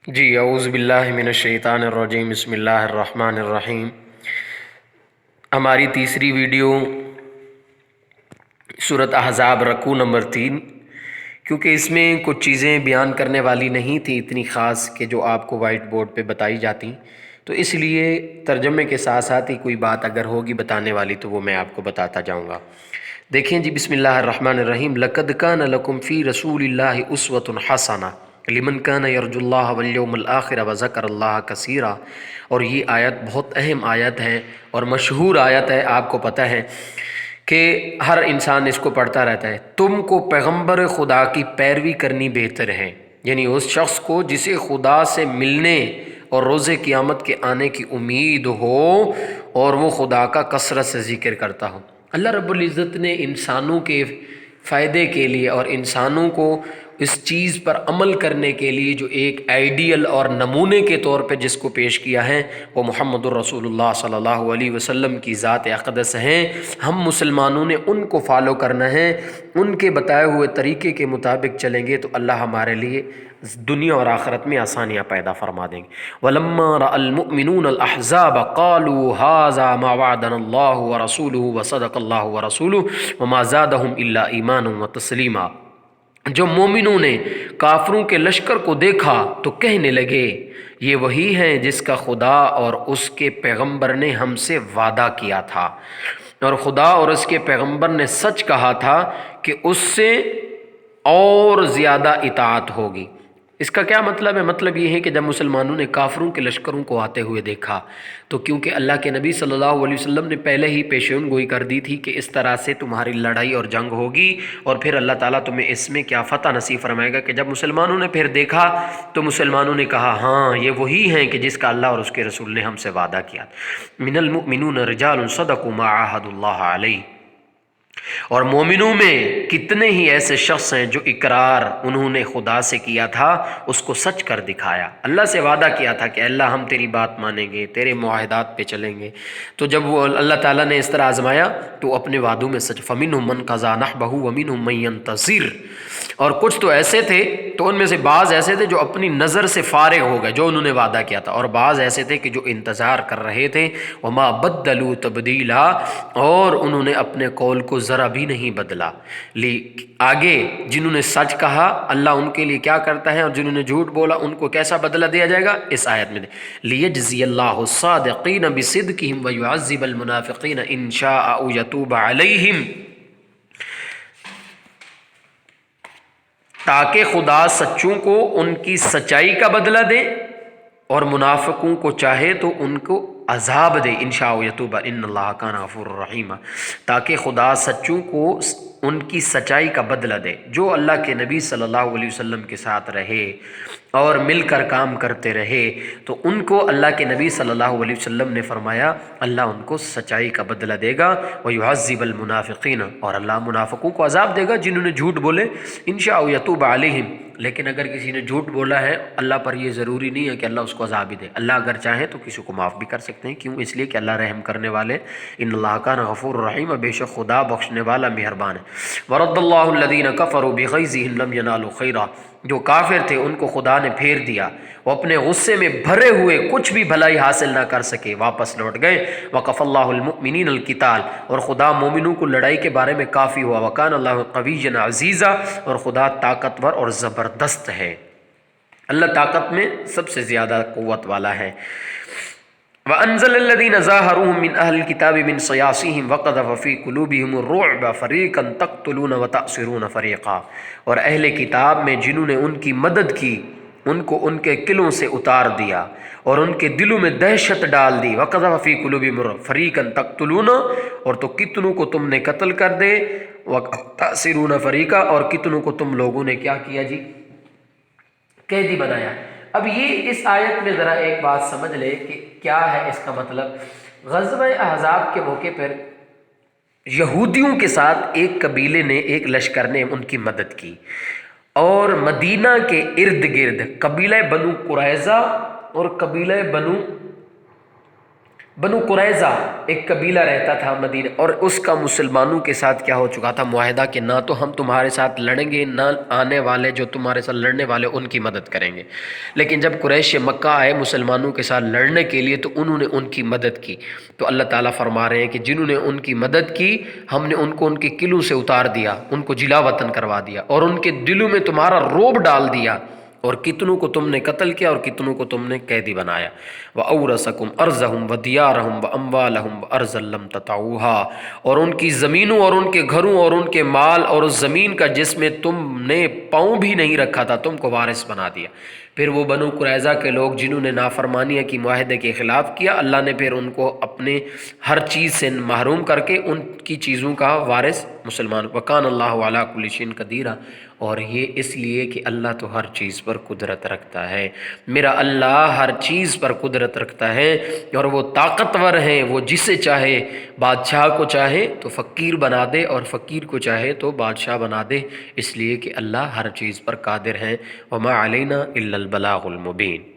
جی اعوذ باللہ من الشیطان الرجیم، بسم اللہ الرحمن الرحیم۔ ہماری تیسری ویڈیو سورۃ احزاب رکوع نمبر 3، کیونکہ اس میں کچھ چیزیں بیان کرنے والی نہیں تھی اتنی خاص کہ جو آپ کو وائٹ بورڈ پہ بتائی جاتی، تو اس لیے ترجمے کے ساتھ ساتھ ہی کوئی بات اگر ہوگی بتانے والی تو وہ میں آپ کو بتاتا جاؤں گا۔ دیکھیں جی، بسم اللہ الرحمن الرحیم۔ لقد کان لکم فی رسول اللہ اسوۃ حسنہ لمن کان یرجو اللہ والیوم الآخر وذکر اللہ کثیرا۔ اور یہ آیت بہت اہم آیت ہے اور مشہور آیت ہے، آپ کو پتہ ہے کہ ہر انسان اس کو پڑھتا رہتا ہے۔ تم کو پیغمبر خدا کی پیروی کرنی بہتر ہے، یعنی اس شخص کو جسے خدا سے ملنے اور روز قیامت کے آنے کی امید ہو اور وہ خدا کا کثرت سے ذکر کرتا ہو۔ اللہ رب العزت نے انسانوں کے فائدے کے لیے اور انسانوں کو اس چیز پر عمل کرنے کے لیے جو ایک آئیڈیل اور نمونے کے طور پہ جس کو پیش کیا ہے وہ محمد الرسول اللہ صلی اللہ علیہ وسلم کی ذات اقدس ہیں۔ ہم مسلمانوں نے ان کو فالو کرنا ہے، ان کے بتائے ہوئے طریقے کے مطابق چلیں گے تو اللہ ہمارے لیے دنیا اور آخرت میں آسانیاں پیدا فرما دیں گے۔ وَلَمَّا رَأَى الْمُؤْمِنُونَ الْأَحْزَابَ قَالُوا هَذَا مَا وَعَدَنَا اللَّهُ وَرَسُولُهُ وَصَدَقَ اللَّهُ وَرَسُولُهُ وَمَا زَادَهُمْ إِلَّا إِيمَانًا وَتَسْلِيمًا۔ جو مومنوں نے کافروں کے لشکر کو دیکھا تو کہنے لگے یہ وہی ہے جس کا خدا اور اس کے پیغمبر نے ہم سے وعدہ کیا تھا، اور خدا اور اس کے پیغمبر نے سچ کہا تھا کہ اس سے اور زیادہ اطاعت ہوگی۔ اس کا کیا مطلب ہے؟ مطلب یہ ہے کہ جب مسلمانوں نے کافروں کے لشکروں کو آتے ہوئے دیکھا تو کیونکہ اللہ کے نبی صلی اللہ علیہ وسلم نے پہلے ہی پیشین گوئی کر دی تھی کہ اس طرح سے تمہاری لڑائی اور جنگ ہوگی اور پھر اللہ تعالیٰ تمہیں اس میں کیا فتح نصیب فرمائے گا، کہ جب مسلمانوں نے پھر دیکھا تو مسلمانوں نے کہا ہاں یہ وہی ہیں کہ جس کا اللہ اور اس کے رسول نے ہم سے وعدہ کیا۔ من المؤمنون رجال صدقوا ما عاهدوا اللہ علیہ۔ اور مومنوں میں کتنے ہی ایسے شخص ہیں جو اقرار انہوں نے خدا سے کیا تھا اس کو سچ کر دکھایا۔ اللہ سے وعدہ کیا تھا کہ اللہ ہم تیری بات مانیں گے، تیرے معاہدات پہ چلیں گے، تو جب وہ اللہ تعالیٰ نے اس طرح آزمایا تو اپنے وعدوں میں سچ۔ فَمِنْهُمْ مَنْ قَضَىٰ نَحْبَهُ وَمِنْهُمْ مَنْ يَنتَظِرُ۔ اور کچھ تو ایسے تھے، تو ان میں سے بعض ایسے تھے جو اپنی نظر سے فارغ ہو گئے جو انہوں نے وعدہ کیا تھا، اور بعض ایسے تھے کہ جو انتظار کر رہے تھے۔ وَمَا بَدَّلُوا تَبْدِيلًا۔ اور انہوں نے اپنے قول کو ذرا بھی نہیں بدلا۔ آگے جنہوں نے سچ کہا اللہ ان کے لیے کیا کرتا ہے، اور جنہوں نے جھوٹ بولا ان کو کیسا بدلہ دیا جائے گا اس آیت میں۔ لِيَجْزِيَ اللَّهُ الصَّادِقِينَ بِصِدْقِهِمْ وَيُعَذِّبَ الْمُنَافِقِينَ إِنْ شَاءَ أَوْ يَتُوبَ عَلَيْهِمْ۔ تاکہ خدا سچوں کو ان کی سچائی کا بدلہ دے اور منافقوں کو چاہے تو ان کو عذاب دے۔ انشاء یتوب ان اللہ کان غفور الرحیم۔ تاکہ خدا سچوں کو ان کی سچائی کا بدلہ دے، جو اللہ کے نبی صلی اللہ علیہ وسلم کے ساتھ رہے اور مل کر کام کرتے رہے تو ان کو اللہ کے نبی صلی اللہ علیہ وسلم نے فرمایا اللہ ان کو سچائی کا بدلہ دے گا۔ وَيُعَذِّبَ الْمُنَافِقِينَ۔ اور اللہ منافقوں کو عذاب دے گا جنہوں نے جھوٹ بولے۔ انشاء یتوب علیہم۔ لیکن اگر کسی نے جھوٹ بولا ہے اللہ پر یہ ضروری نہیں ہے کہ اللہ اس کو عذاب ہی دے، اللہ اگر چاہے تو کسی کو معاف بھی کر سکتے ہیں۔ کیوں؟ اس لیے کہ اللہ رحم کرنے والے، ان اللہ کان غفور الرحیم، بے شک خدا بخشنے والا مہربان ہے۔ وَرَدَّ اللَّهُ الَّذِينَ كَفَرُوا بِغَيْظِهِمْ لَمْ يَنَالُوا خَيْرًا۔ جو کافر تھے ان کو خدا نے پھیر دیا، وہ اپنے غصے میں بھرے ہوئے کچھ بھی بھلائی حاصل نہ کر سکے، واپس لوٹ گئے۔ وَكَفَى اللَّهُ الْمُؤْمِنِينَ الْقِتَالَ۔ اور خدا مومنوں کو لڑائی کے بارے میں کافی ہوا۔ وَكَانَ اللَّهُ قَوِيًّا عَزِيزًا۔ اور خدا طاقتور اور زبردست ہے، اللہ طاقت میں سب سے زیادہ قوت والا ہے۔ وَأَنزَلَ الَّذِينَ ظَاهَرُوهُم مِّنْ أَهْلِ الْكِتَابِ مِنْ صَيَاصِيهِمْ وَقَذَفَ فِي قُلُوبِهِمُ الرُّعْبَ فَرِيقًا تَقْتُلُونَ وَتَأْسِرُونَ فَرِيقًا۔ اور اہل کتاب میں جنہوں نے ان کی مدد کی ان کو ان کے قلعوں سے اتار دیا اور ان کے دلوں میں دہشت ڈال دی۔ وَقَذَفَ فِي قُلُوبِهِمُ الرُّعْبَ فَرِيقًا تَقْتُلُونَ۔ اور تو کتنوں کو تم نے قتل کر دے، وَتَأْسِرُونَ فَرِيقًا۔ اور کتنوں کو تم لوگوں نے کیا کیا جی؟ قیدی بنایا۔ اب یہ اس آیت میں ذرا ایک بات سمجھ لے کہ کیا ہے اس کا مطلب۔ غزوہ احزاب کے موقع پر یہودیوں کے ساتھ ایک قبیلے نے، ایک لشکر نے ان کی مدد کی، اور مدینہ کے ارد گرد قبیلہ بنو قریظہ اور قبیلہ بنو بنو قریظہ ایک قبیلہ رہتا تھا مدینہ، اور اس کا مسلمانوں کے ساتھ کیا ہو چکا تھا معاہدہ کہ نہ تو ہم تمہارے ساتھ لڑیں گے، نہ آنے والے جو تمہارے ساتھ لڑنے والے ان کی مدد کریں گے۔ لیکن جب قریش مکہ آئے مسلمانوں کے ساتھ لڑنے کے لیے تو انہوں نے ان کی مدد کی۔ تو اللہ تعالیٰ فرما رہے ہیں کہ جنہوں نے ان کی مدد کی ہم نے ان کو ان کے قلعوں سے اتار دیا، ان کو جلا وطن کروا دیا، اور ان کے دلوں میں تمہارا رعب ڈال دیا، اور کتنوں کو تم نے قتل کیا اور کتنوں کو تم نے قیدی بنایا۔ وَأَوْرَثَكُمْ أَرْضَهُمْ وَدِيَارَهُمْ وَأَمْوَالَهُمْ وَأَرْضًا لَّمْ تَطَئُوهَا، اور ان کی زمینوں اور ان کے گھروں اور ان کے مال اور اس زمین کا جس میں تم نے پاؤں بھی نہیں رکھا تھا تم کو وارث بنا دیا۔ پھر وہ بنو قریظہ کے لوگ جنہوں نے نافرمانیہ کی معاہدے کے خلاف کیا، اللہ نے پھر ان کو اپنے ہر چیز سے محروم کر کے ان کی چیزوں کا وارث مسلمان۔ وَكَانَ اللَّهُ عَلَىٰ كُلِّ شَيْءٍ قَدِيرًا، اور یہ اس لیے کہ اللہ تو ہر چیز پر قدرت رکھتا ہے، میرا اللہ ہر چیز پر قدرت رکھتا ہے، اور وہ طاقتور ہیں، وہ جسے چاہے بادشاہ کو چاہے تو فقیر بنا دے اور فقیر کو چاہے تو بادشاہ بنا دے، اس لیے کہ اللہ ہر چیز پر قادر ہے۔ وَمَا عَلَيْنَا إِلَّا الْبَلَاغُ الْمُبِينُ۔